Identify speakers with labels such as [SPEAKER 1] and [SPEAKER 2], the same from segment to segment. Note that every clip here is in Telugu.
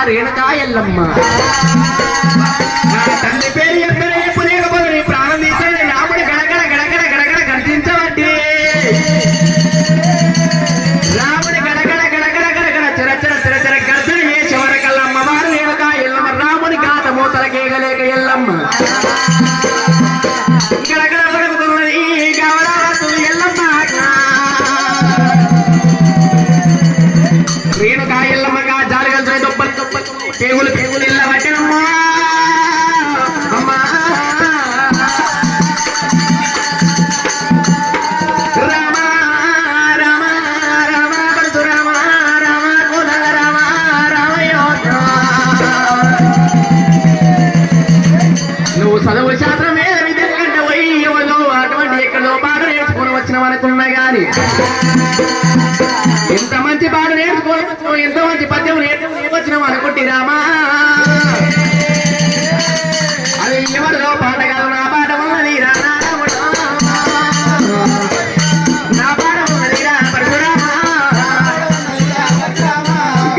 [SPEAKER 1] రేణుకా ఎల్లమ్మ నా తండ్రి పేరు ఎక్కడే పులేకపోతే నీ ప్రాణం తీసండి రాముడి గడగడ గడగడ గడగడ గర్జించబట్టి రాముడి గడగడ గడగడ గడగడ చిరచర చిరచర గర్జన ఏ చివరకల్లా అమ్మవారు రేణుకా ఎల్లమ్మ రాముడి గాత మూతలకేగలేక ఎల్లమ్మ గడగడ పడుకుతున్నది గవరాసు ఎల్లమ్మ రేణుకా ఎల్లమ్మగా జాలిగలుతున్న దొప్పలు పేగులు పేగులు ఇళ్ళ పట్టినమ్మా అమ్మా రామ రామ రామ పరశురామ రామ కోదండ రామ రామయోధ నువ్వు చదువు శాస్త్రం మీద విద్య కంటే పోయి ఎవరో అటువంటి ఎక్కడో పాట నేర్చుకొని వచ్చిన అనుకున్నా గాని ఎంత మంచి పాట నేర్చుకోవచ్చు ఎంతో మంచి పద్యం నేర్చుకొచ్చినాం అనుకుంటే రామా అది ఎవరిలో పాట కాదు నా పాట ఉన్నది రా నా పాట ఉన్నది రా పరశురామ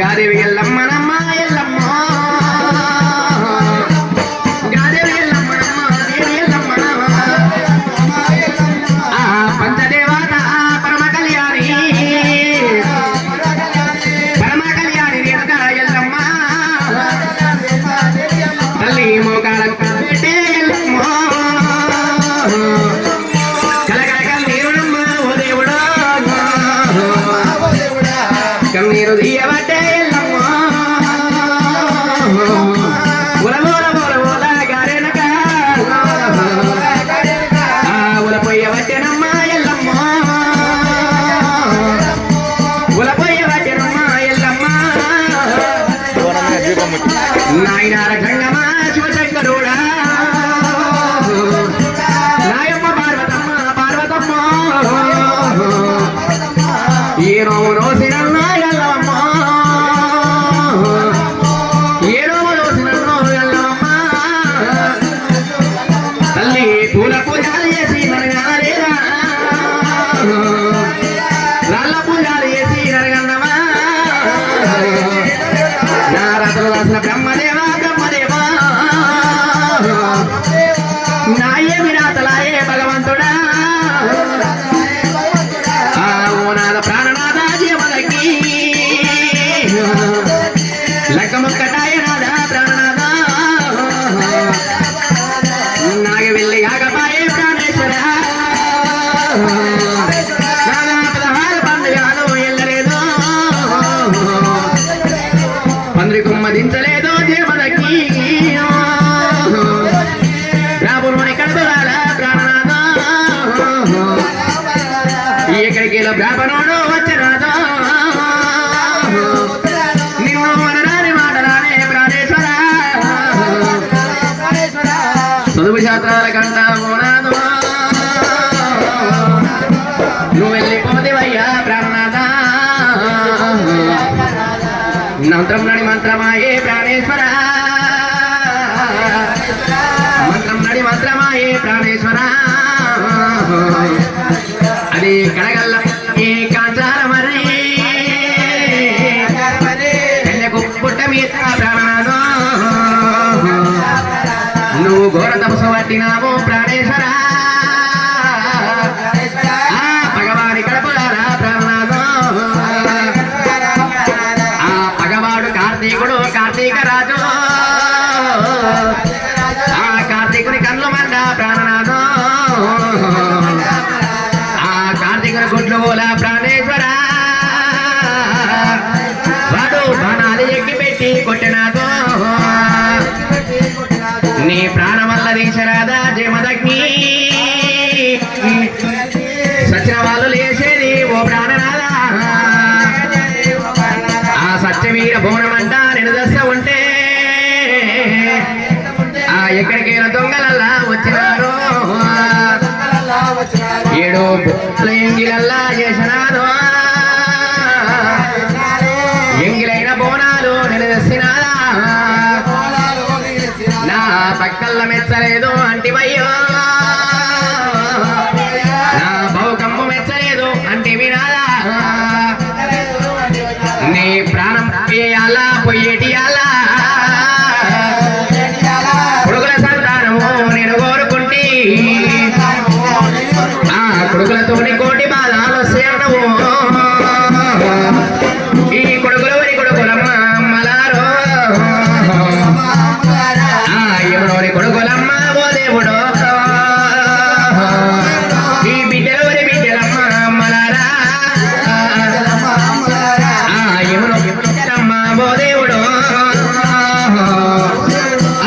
[SPEAKER 1] గాదేవి ఎల్లమ్మనమ్మ ఎల్లమ్మ గాదేవి ఎల్లమ్మనమ్మ దేవి ఎల్లమ్మ పూజాలు చేసి నరగలేదా రాళ్ళ పూజాలు చేసి నరగన్నమా నా రథలు రాసిన బ్రహ్మదేవా బ్రహ్మదేవా నాయే విరాతలాయే భగవంతుడా ఓ నాద ప్రాణనాథ జీవనకి లక్కముక్కటాయ నాద ప్రాణనాథ నాగి వెళ్ళి ఆగపాయే ప్రాణేశ్వర పదహారు పండుగలు ఎల్లలేదు పందిరి కుమ్మదించలేదు దేవదకి రాబులోని కడుపులాల ప్రాణనాథ ఎక్కడికి బ్రాహ్మణుడు వచ్చినాదో నిన్ను మనరాని మాటరానే ప్రాణేశ్వర చదువు శాస్త్రాల కంటా పోనాదు నువ్వు వెళ్ళిపోదేవయ్యా ప్రాణనాథ మంత్రం నడి మంత్రమాయే ప్రాణేశ్వర మంత్రం నడి మంత్రమాయే ప్రాణేశ్వర అది కడగల్ల ఏ కాంచాల మరి కన్యకు పుట్ట మీద ప్రాణనాథ నువ్వు ఘోర తపస్సు పట్టినావు ప్రాణేశ్వర పగవాడి కడపలారా ప్రాణనాథ ఆ పగవాడు కార్తీకుడు కార్తీక రాజు ఆ కార్తీకుని కళ్ళు మండ ప్రాణనాథ ఆ కార్తీకుని గుడ్లు పోల ప్రాణేశ్వర వాడు బాణాలు ఎక్కి పెట్టి కొట్టినాదో నీ ప్రాణం వల్ల దీక్షరాదా జయమదగ్ని సచిన వాళ్ళు లేచేది ఓ ప్రాణనాథ ఆ సత్యవీర భువనమంట నేను దశ ఉంటే ఆ ఎక్కడికైనా దొంగలల్లా వచ్చినారు ఏడు ఎంగిలల్లా చేసినారు ఎంగిలైన బోనాలు నిలదచ్చినారా నా పక్కల్ల మెచ్చలేదు అంటివయ్యో నా భౌకంపు మెచ్చలేదు అంటే వినాలా నీ ప్రాణం వేయాలా పొయ్యేటియాలా కొడుకుల సంతానము నేను కోరుకుంటే ఆ కొడుకులతోని కోటి బాధాలు సేవనము ఈ కొడుకులు వరి కొడుకులమ్మ అమ్మలారో ఎవరోని కొడుకులమ్మ ఓ దేవుడు ఈ బిడ్డలు వరి బిడ్డలమ్మ అమ్మలారా ఎవరో అమ్మ ఓ దేవుడు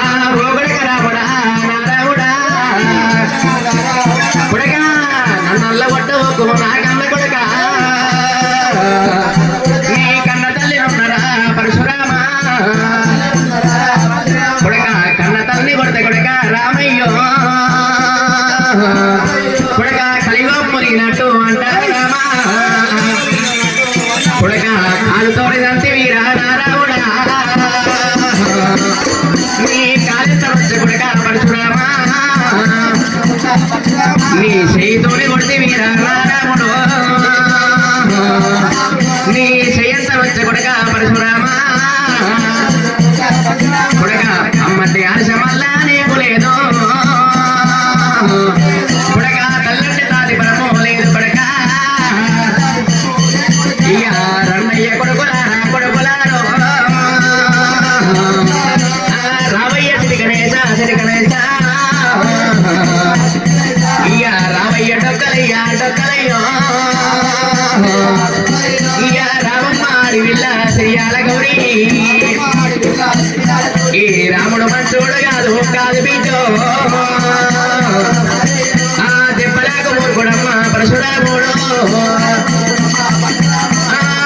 [SPEAKER 1] ఆ రోగుడక రాముడా నారావుడా కొడుక నన్నల్ల కొట్టవకు నా కన్న కొడుక నీ కన్న తల్లి ఉన్నారా పరశురామ కొడుక కన్న తల్లి కొడత కొడుక రామయ్యో కొడుక కలిగో మురిగినట్టు అంటారు రామ కొడుక కాలుతోడి దంతి వీరా నారావుడా నీ కాలి సమస్య కొడుక పరశురామ నీ చేయితోని కొడితే వీరా నారాముడు నీ చేయంత వచ్చే కొడుక పరశురామ కొడుక అమ్మటి ఆశమల్లా నీకు లేదు కొడుక తల్లంటి తాది పరము లేదు కొడుక ఇక రెండయ్య కొడుకులారా కొడుకులారో రావయ్య శ్రీ గణేశ ఇక రావయ్య డొక్కలయ్యో ఇక రామమ్మ అడివిల్ల శ్రీయాల గౌరీ ఈ రాముడు మంచోడు కాదు కాదు బీజో ఆ దెబ్బలాకు మూర్ఖుడమ్మ పరశురాముడు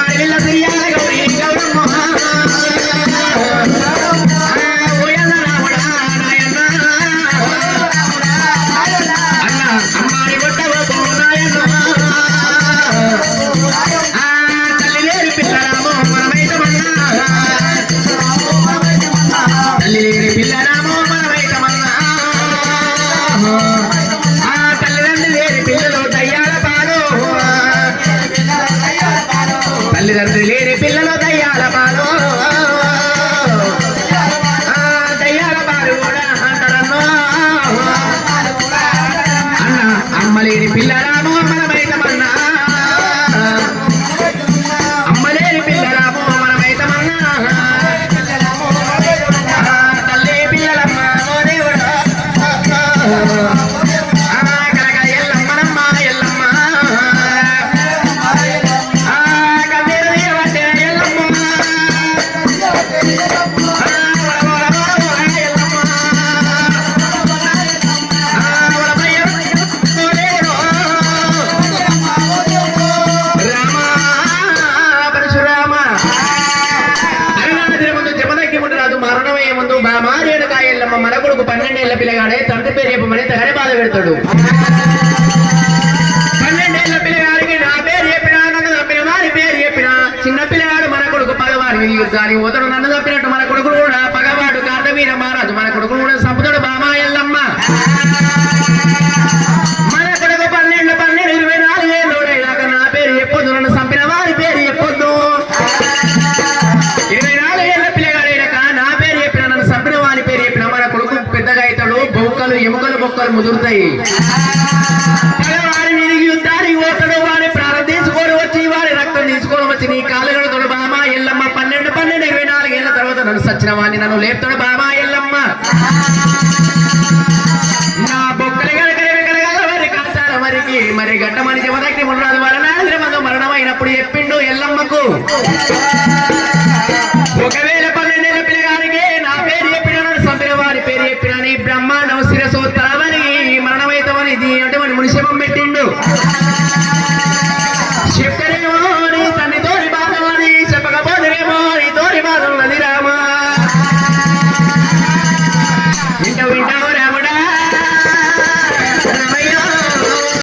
[SPEAKER 1] అడివిల్ల శ్రీయాల గౌరీ గౌరమ్మ అన్న అమ్మాడి కొట్టవో నాయన తల్లి లేని పిల్లరామో మనమైతమన్నా తల్లి లేని పిల్లరామో మనమైతమన్నా పెడతాడు. 12 ఏళ్ల పిల్లగాడికి నా పేరు చెప్పినా, నన్ను తప్పిన వారి పేరు చెప్పినా, చిన్న పిల్లగాడు మన కొడుకు పగవాడి యుద్ధానికి పోతాడు. నన్ను తప్పినట్టు మన కొడుకు కూడా పగవాడు కార్తవీర మహారాజు మన కొడుకు కూడా సంపుతాడు. బామా ఎల్లమ్మ మన కొడుకు 12 24 ఏళ్ళోడేదాకా నా పేరు చెప్పొద్దు, నన్ను చంపిన వారి పేరు చెప్పొద్దు. 24 ఏళ్ల పిల్లగాడైనాక నా పేరు చెప్పిన, నన్ను చంపిన వారి పేరు చెప్పిన మన కొడుకు పెద్దగా అవుతాడు. బొక్కలు ఎముకలు బొక్కలు ముదురుతాయి. పగవాడి వీరికి యుద్ధానికి పోతాడు. వాడి ప్రాణం తీసుకొని వచ్చి వాడి రక్తం తీసుకొని వచ్చి నీ కాలుగడు తోడు. బామా ఎల్లమ్మ 12 24 ఏళ్ల తర్వాత నన్ను సచ్చిన వాడిని నన్ను లేపుతాడు. బామా ఎల్లమ్మ నా బొక్కలు మరికి మరి గట్ట మని జమదగ్ని మునరాజు మరణాంధ్రమందు మరణమైనప్పుడు చెప్పిండు ఎల్లమ్మకు, ఒకవేళ 12 ఏళ్ల పిల్లగానికి నా పేరు చెప్పిన, చంపిన వారి పేరు చెప్పిన నీ బ్రహ్మాండం శిరసోత్తరమని మరణమైతమని అటువంటి మునిశివం పెట్టిండు. చెప్తేనేమో నీ తండ్రితోని బాధ ఉన్నది, చెప్పకపోతేనేమో నీ తోని బాధ ఉన్నది. రామా వింటావు